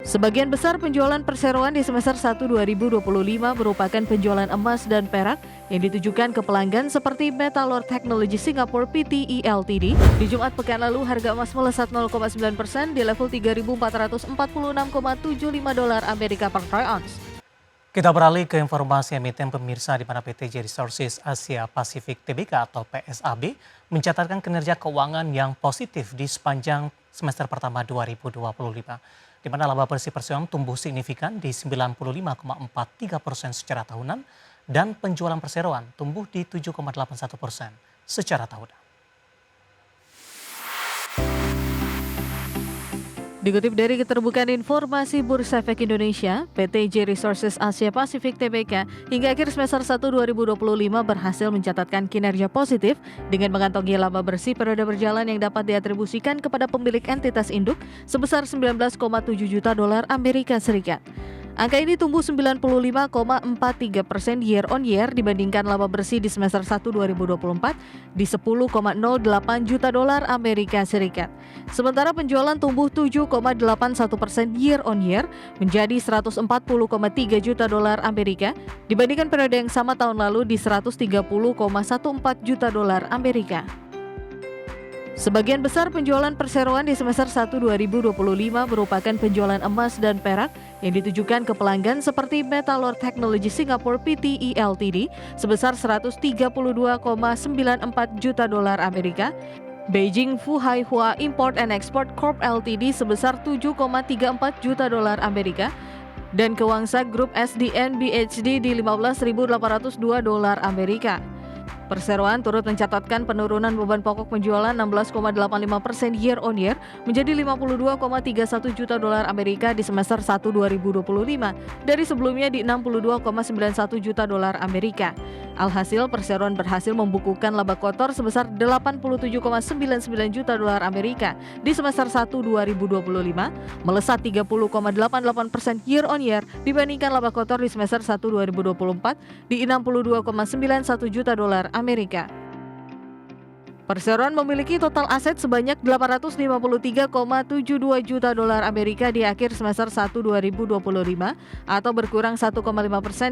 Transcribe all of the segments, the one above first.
Sebagian besar penjualan perseroan di semester 1 2025 merupakan penjualan emas dan perak yang ditujukan ke pelanggan seperti Metalor Technology Singapore PTE Ltd. Di Jumat pekan lalu, harga emas melesat 0,9% di level 3.446,75 dolar Amerika per troy ounce. Kita beralih ke informasi emiten pemirsa di mana PT Resources Asia Pacific Tbk atau PSAB mencatatkan kinerja keuangan yang positif di sepanjang semester pertama 2025, di mana laba bersih perseroan tumbuh signifikan di 95,43% secara tahunan dan penjualan perseroan tumbuh di 7,81% secara tahunan. Dikutip dari Keterbukaan Informasi Bursa Efek Indonesia, PT Resources Asia Pacific Tbk hingga akhir semester 1 2025 berhasil mencatatkan kinerja positif dengan mengantongi laba bersih periode berjalan yang dapat diatribusikan kepada pemilik entitas induk sebesar 19,7 juta dolar Amerika Serikat. Angka ini tumbuh 95,43% year on year dibandingkan laba bersih di semester 1 2024 di 10,08 juta dolar Amerika Serikat. Sementara penjualan tumbuh 7,81% year on year menjadi 140,3 juta dolar Amerika dibandingkan periode yang sama tahun lalu di 130,14 juta dolar Amerika. Sebagian besar penjualan perseroan di semester 1 2025 merupakan penjualan emas dan perak yang ditujukan ke pelanggan seperti Metalor Technology Singapore PTE Ltd sebesar 132,94 juta dolar Amerika, Beijing Fuhai Hua Import and Export Corp Ltd sebesar 7,34 juta dolar Amerika, dan Kewangsa Group SDN BHD di 15.802 dolar Amerika. Perseroan turut mencatatkan penurunan beban pokok penjualan 16,85% year on year menjadi 52,31 juta dolar Amerika di semester 1 2025 dari sebelumnya di 62,91 juta dolar Amerika. Alhasil, perseroan berhasil membukukan laba kotor sebesar 87,99 juta dolar Amerika di semester 1 2025, melesat 30,88% year on year dibandingkan laba kotor di semester 1 2024 di 62,91 juta dolar Amerika. Perseroan memiliki total aset sebanyak 853,72 juta dolar Amerika di akhir semester 1 2025 atau berkurang 1,5%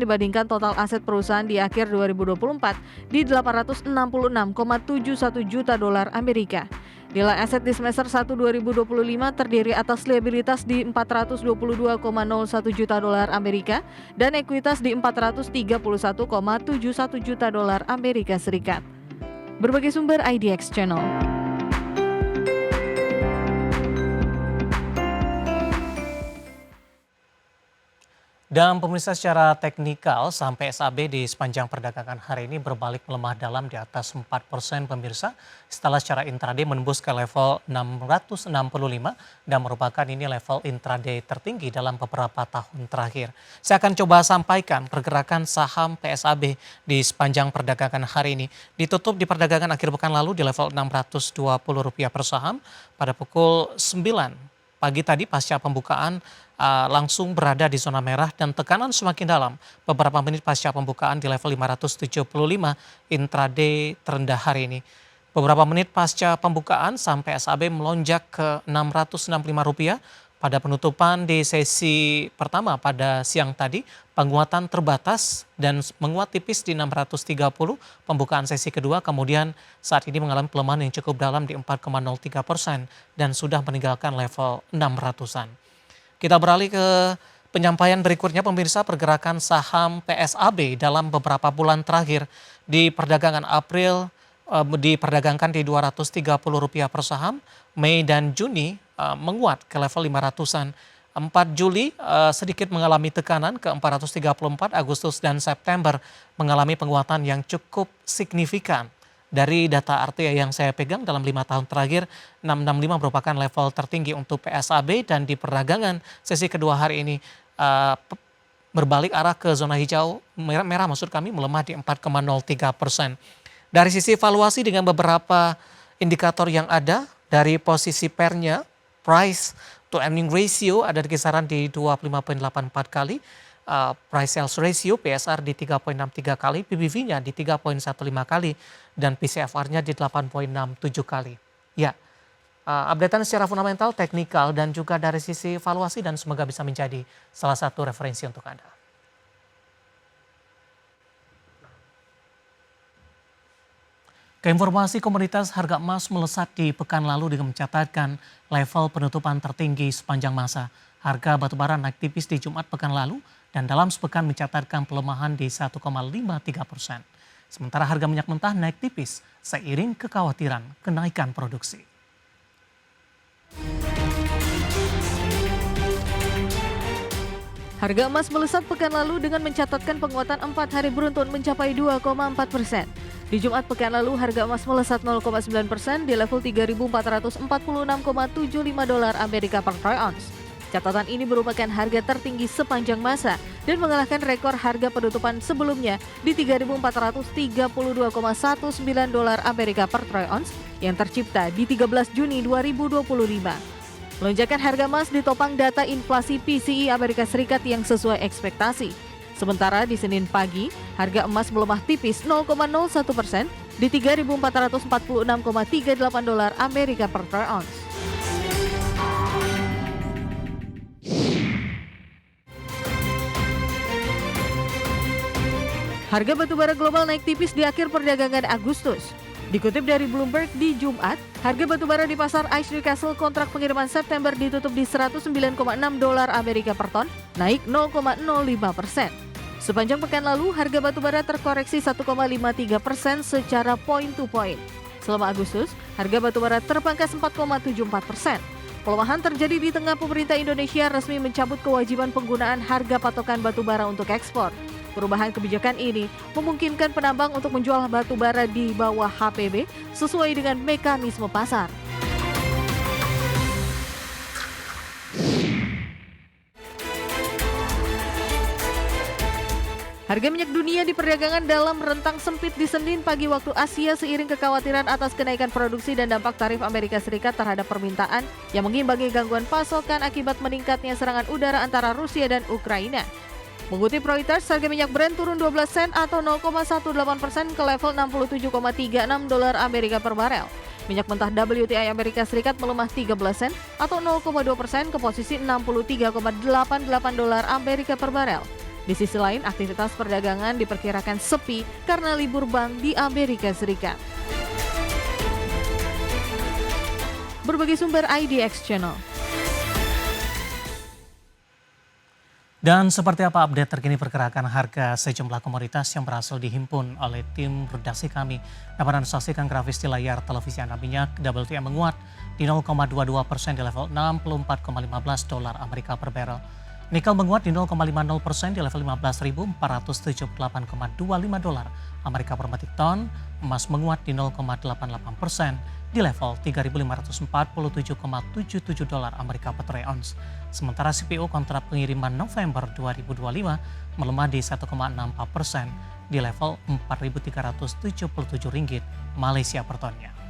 dibandingkan total aset perusahaan di akhir 2024 di 866,71 juta dolar Amerika. Nilai aset di semester 1 2025 terdiri atas liabilitas di 422,01 juta dolar Amerika dan ekuitas di 431,71 juta dolar Amerika Serikat. Berbagai sumber IDX Channel. Dan pemirsa, secara teknikal saham PSAB di sepanjang perdagangan hari ini berbalik melemah dalam di atas 4% pemirsa setelah secara intraday menembus ke level 665 dan merupakan ini level intraday tertinggi dalam beberapa tahun terakhir. Saya akan coba sampaikan pergerakan saham PSAB di sepanjang perdagangan hari ini. Ditutup di perdagangan akhir pekan lalu di level Rp620 per saham pada pukul 9 pagi tadi pasca pembukaan langsung berada di zona merah dan tekanan semakin dalam. Beberapa menit pasca pembukaan di level 575 intraday terendah hari ini. Beberapa menit pasca pembukaan sampai PSAB melonjak ke Rp665 pada penutupan di sesi pertama pada siang tadi. Penguatan terbatas dan menguat tipis di 630 pembukaan sesi kedua, kemudian saat ini mengalami pelemahan yang cukup dalam di 4,03% dan sudah meninggalkan level 600-an. Kita beralih ke penyampaian berikutnya pemirsa, pergerakan saham PSAB dalam beberapa bulan terakhir di perdagangan April diperdagangkan di Rp230 per saham, Mei dan Juni menguat ke level 500-an. 4 Juli sedikit mengalami tekanan ke 434, Agustus dan September mengalami penguatan yang cukup signifikan. Dari data RTA yang saya pegang dalam 5 tahun terakhir, 665 merupakan level tertinggi untuk PSAB dan di perdagangan sesi kedua hari ini berbalik arah ke zona hijau, merah maksud kami, melemah di 4,03%. Dari sisi valuasi dengan beberapa indikator yang ada, dari posisi pernya, price to earning ratio ada di kisaran di 25,84 kali, price sales ratio PSR di 3,63 kali, PBV-nya di 3,15 kali, dan PCFR-nya di 8,67 kali. Ya, updatean secara fundamental, teknikal, dan juga dari sisi valuasi dan semoga bisa menjadi salah satu referensi untuk Anda. Keinformasi komoditas harga emas melesat di pekan lalu dengan mencatatkan level penutupan tertinggi sepanjang masa. Harga batubara naik tipis di Jumat pekan lalu dan dalam sepekan mencatatkan pelemahan di 1,53%. Sementara harga minyak mentah naik tipis seiring kekhawatiran kenaikan produksi. Harga emas melesat pekan lalu dengan mencatatkan penguatan 4 hari beruntun mencapai 2,4%. Di Jumat pekan lalu, harga emas melesat 0,9% di level 3.446,75 dolar Amerika per troy ounce. Catatan ini merupakan harga tertinggi sepanjang masa dan mengalahkan rekor harga penutupan sebelumnya di 3.432,19 dolar Amerika per troy ounce yang tercipta di 13 Juni 2025. Lonjakan harga emas ditopang data inflasi PCE Amerika Serikat yang sesuai ekspektasi. Sementara di Senin pagi, harga emas melemah tipis 0,01% di 3.446,38 dolar Amerika per troy ounce. Harga batubara global naik tipis di akhir perdagangan Agustus. Dikutip dari Bloomberg di Jumat, harga batubara di pasar ICE Newcastle kontrak pengiriman September ditutup di 109,6 dolar Amerika per ton, naik 0,05%. Sepanjang pekan lalu, harga batubara terkoreksi 1,53% secara point to point. Selama Agustus, harga batubara terpangkas 4,74%. Pelemahan terjadi di tengah pemerintah Indonesia resmi mencabut kewajiban penggunaan harga patokan batubara untuk ekspor. Perubahan kebijakan ini memungkinkan penambang untuk menjual batu bara di bawah HPB sesuai dengan mekanisme pasar. Harga minyak dunia di perdagangan dalam rentang sempit di Senin pagi waktu Asia seiring kekhawatiran atas kenaikan produksi dan dampak tarif Amerika Serikat terhadap permintaan yang mengimbangi gangguan pasokan akibat meningkatnya serangan udara antara Rusia dan Ukraina. Mengutip Reuters, harga minyak Brent turun 12 sen atau 0,18% ke level 67,36 dolar Amerika per barel. Minyak mentah WTI Amerika Serikat melemah 13 sen atau 0,2% ke posisi 63,88 dolar Amerika per barel. Di sisi lain, aktivitas perdagangan diperkirakan sepi karena libur bank di Amerika Serikat. Berbagai sumber IDX Channel. Dan seperti apa update terkini pergerakan harga sejumlah komoditas yang berhasil dihimpun oleh tim redaksi kami. Dapat Anda saksikan grafis di layar televisi Anda. Minyak WTI menguat di 0,22% di level 64,15 dolar Amerika per barrel. Nikel menguat di 0,50% di level 15.478,25 dolar Amerika per metrik ton. Emas menguat di 0,88% di level 3.547,77 dolar Amerika per troy ounce. Sementara CPO kontrak pengiriman November 2025 melemah di 1,64% di level 4.377 ringgit Malaysia per tonnya.